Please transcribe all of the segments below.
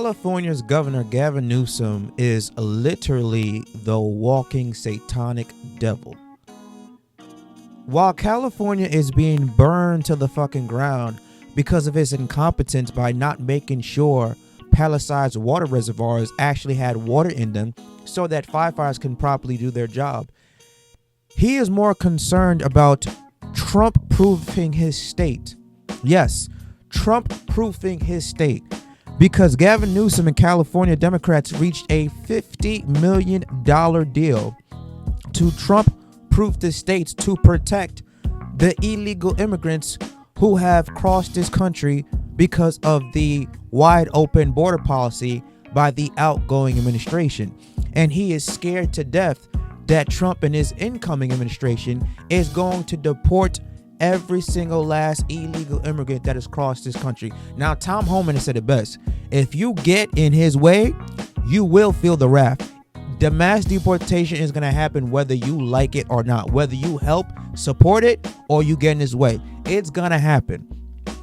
California's governor, Gavin Newsom, is literally the walking satanic devil. While California is being burned to the fucking ground because of his incompetence by not making sure Palisades water reservoirs actually had water in them so that firefighters can properly do their job, he is more concerned about Trump-proofing his state. Yes, Trump-proofing his state. Because Gavin Newsom and California Democrats reached a $50 million deal to Trump-proof the states to protect the illegal immigrants who have crossed this country because of the wide open border policy by the outgoing administration. And he is scared to death that Trump and his incoming administration is going to deport every single last illegal immigrant that has crossed this country. Now, Tom Homan has said it best. If you get in his way, you will feel the wrath. The mass deportation is going to happen whether you like it or not, whether you help support it or you get in his way. It's going to happen.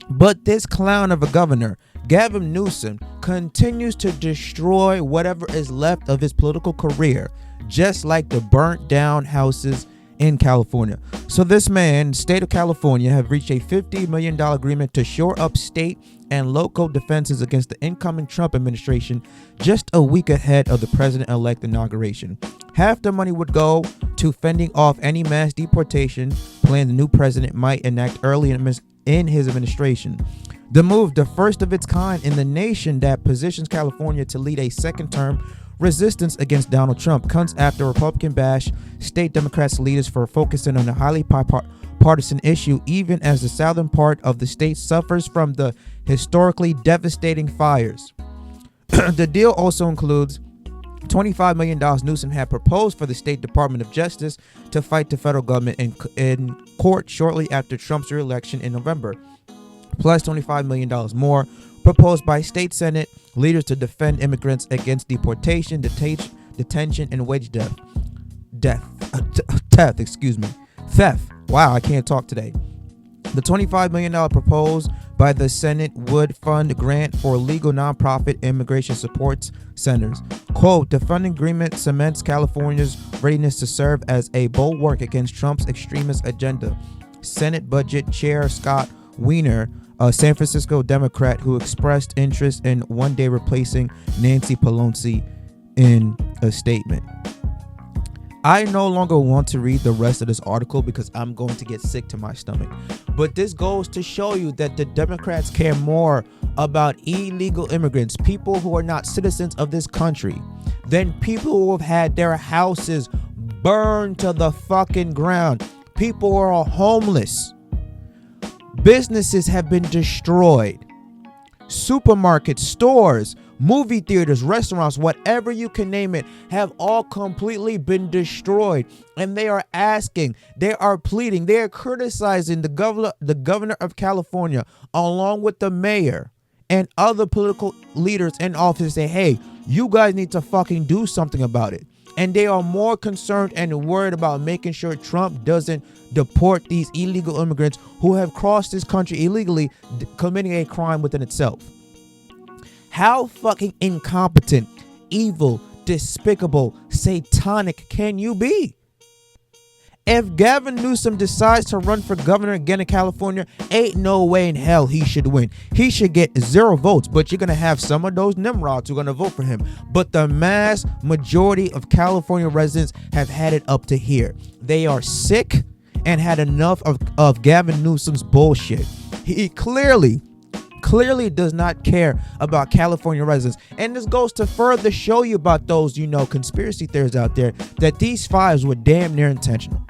But this clown of a governor, Gavin Newsom, continues to destroy whatever is left of his political career, just like the burnt down houses in California. So this man, state of California, have reached a $50 million agreement to shore up state and local defenses against the incoming Trump administration just a week ahead of the president-elect inauguration. Half the money would go to fending off any mass deportation plan the new president might enact early in his administration. The move, the first of its kind in the nation that positions California to lead a second-term resistance against Donald Trump, comes after Republican bash state Democrats leaders for focusing on a highly partisan issue, even as the southern part of the state suffers from the historically devastating fires. The deal also includes $25 million Newsom had proposed for the State Department of Justice to fight the federal government in court shortly after Trump's re-election in November, plus $25 million more proposed by state Senate leaders to defend immigrants against deportation, detention, and wage theft. Wow, I can't talk today. The $25 million proposed by the Senate would fund a grant for legal nonprofit immigration support centers. Quote, the funding agreement cements California's readiness to serve as a bulwark against Trump's extremist agenda. Senate Budget Chair Scott Wiener, a San Francisco Democrat who expressed interest in one day replacing Nancy Pelosi, in a statement. I no longer want to read the rest of this article because I'm going to get sick to my stomach. But this goes to show you that the Democrats care more about illegal immigrants, people who are not citizens of this country, than people who have had their houses burned to the fucking ground. People who are homeless. Businesses have been destroyed. Supermarkets, stores, movie theaters, restaurants, whatever you can name it, have all completely been destroyed. And they are asking, they are pleading, they are criticizing the governor of California, along with the mayor and other political leaders in office, say, hey, you guys need to fucking do something about it. And they are more concerned and worried about making sure Trump doesn't deport these illegal immigrants who have crossed this country illegally, committing a crime within itself. How fucking incompetent, evil, despicable, satanic can you be? If Gavin Newsom decides to run for governor again in California, ain't no way in hell he should win. He should get 0 votes, but you're going to have some of those Nimrods who are going to vote for him. But the mass majority of California residents have had it up to here. They are sick and had enough of Gavin Newsom's bullshit. He clearly does not care about California residents. And this goes to further show you about those, conspiracy theories out there, that these fires were damn near intentional.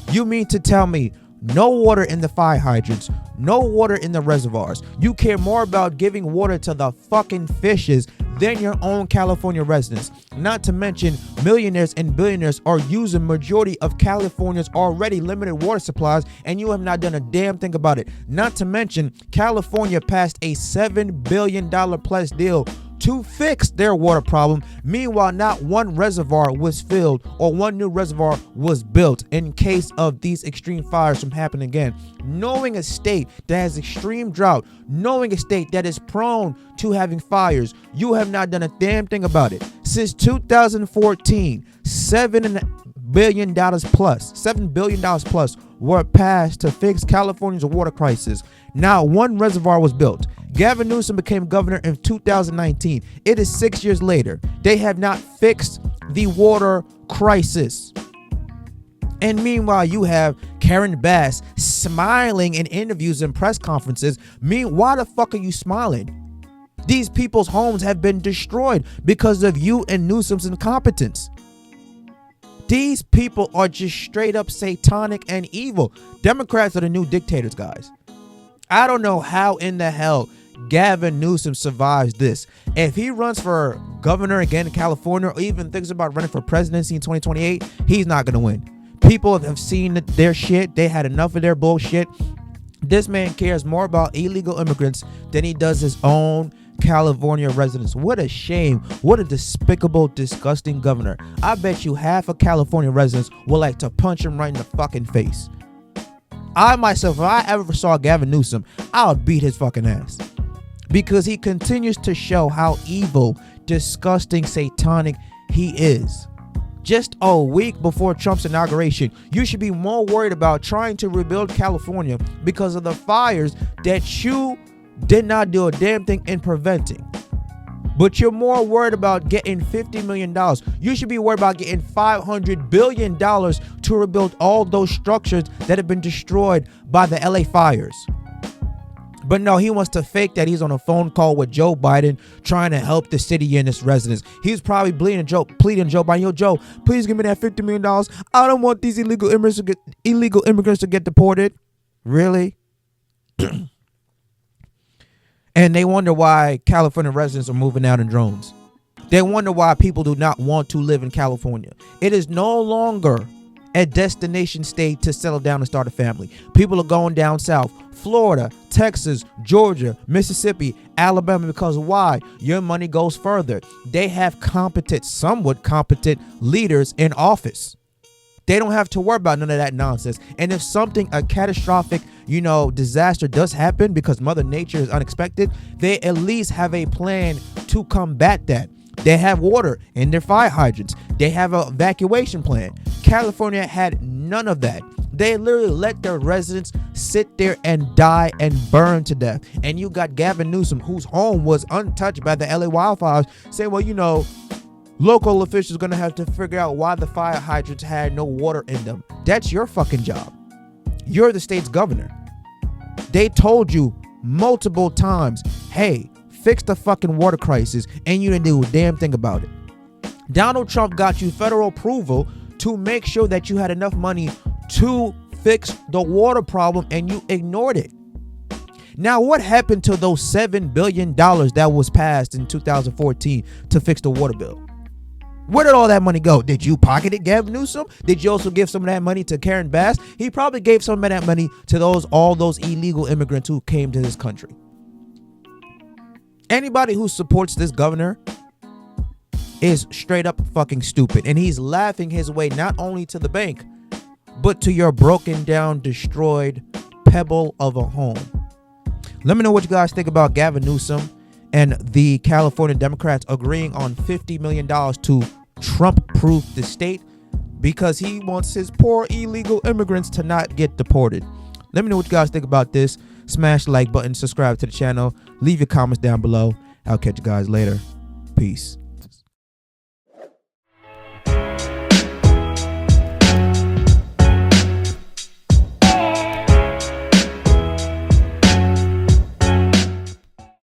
You mean to tell me no water in the fire hydrants, no water in the reservoirs? You care more about giving water to the fucking fishes than your own California residents. Not to mention millionaires and billionaires are using majority of California's already limited water supplies, and you have not done a damn thing about it. Not to mention California passed a $7 billion plus deal to fix their water problem. Meanwhile, not one reservoir was filled or one new reservoir was built in case of these extreme fires from happening again. Knowing a state that has extreme drought, knowing a state that is prone to having fires, you have not done a damn thing about it. Since 2014, $7 billion plus were passed to fix California's water crisis. Not one reservoir was built. Gavin Newsom became governor in 2019. It is 6 years later. They have not fixed the water crisis. And meanwhile, you have Karen Bass smiling in interviews and press conferences. Why the fuck are you smiling? These people's homes have been destroyed because of you and Newsom's incompetence. These people are just straight up satanic and evil. Democrats are the new dictators, guys. I don't know how in the hell Gavin Newsom survives this. If he runs for governor again in California, or even thinks about running for presidency in 2028, he's not going to win. People have seen their shit. They had enough of their bullshit. This man cares more about illegal immigrants than he does his own California residents. What a shame. What a despicable, disgusting governor. I bet you half of California residents would like to punch him right in the fucking face. I myself, if I ever saw Gavin Newsom, I would beat his fucking ass. Because he continues to show how evil, disgusting, satanic he is. Just a week before Trump's inauguration, you should be more worried about trying to rebuild California because of the fires that you did not do a damn thing in preventing. But you're more worried about getting $50 million. You should be worried about getting $500 billion to rebuild all those structures that have been destroyed by the LA fires. But no, he wants to fake that he's on a phone call with Joe Biden trying to help the city and its residents. He's probably pleading Joe Biden, yo, Joe, please give me that $50 million. I don't want these illegal immigrants to get deported. Really? And they wonder why California residents are moving out in drones. They wonder why people do not want to live in California. It is no longer a destination state to settle down and start a family. People are going down south. Florida, Texas, Georgia, Mississippi, Alabama. Because why? Your money goes further. They have competent, somewhat competent leaders in office. They don't have to worry about none of that nonsense. And if a catastrophic, disaster does happen because Mother Nature is unexpected, they at least have a plan to combat that. They have water in their fire hydrants. They have an evacuation plan. California had none of that. They literally let their residents sit there and die and burn to death. And you got Gavin Newsom, whose home was untouched by the LA wildfires, saying, well, local officials are going to have to figure out why the fire hydrants had no water in them. That's your fucking job. You're the state's governor. They told you multiple times, hey, fix the fucking water crisis, and you didn't do a damn thing about it. Donald Trump got you federal approval to make sure that you had enough money to fix the water problem, and you ignored it. Now, what happened to those $7 billion that was passed in 2014 to fix the water bill? Where did all that money go? Did you pocket it, Gavin Newsom? Did you also give some of that money to Karen Bass? He probably gave some of that money to all those illegal immigrants who came to this country. Anybody who supports this governor is straight up fucking stupid. And he's laughing his way not only to the bank, but to your broken down, destroyed pebble of a home. Let me know what you guys think about Gavin Newsom and the California Democrats agreeing on $50 million to Trump-proof the state because he wants his poor illegal immigrants to not get deported. Let me know what you guys think about this. Smash the like button, subscribe to the channel, leave your comments down below. I'll catch you guys later. Peace.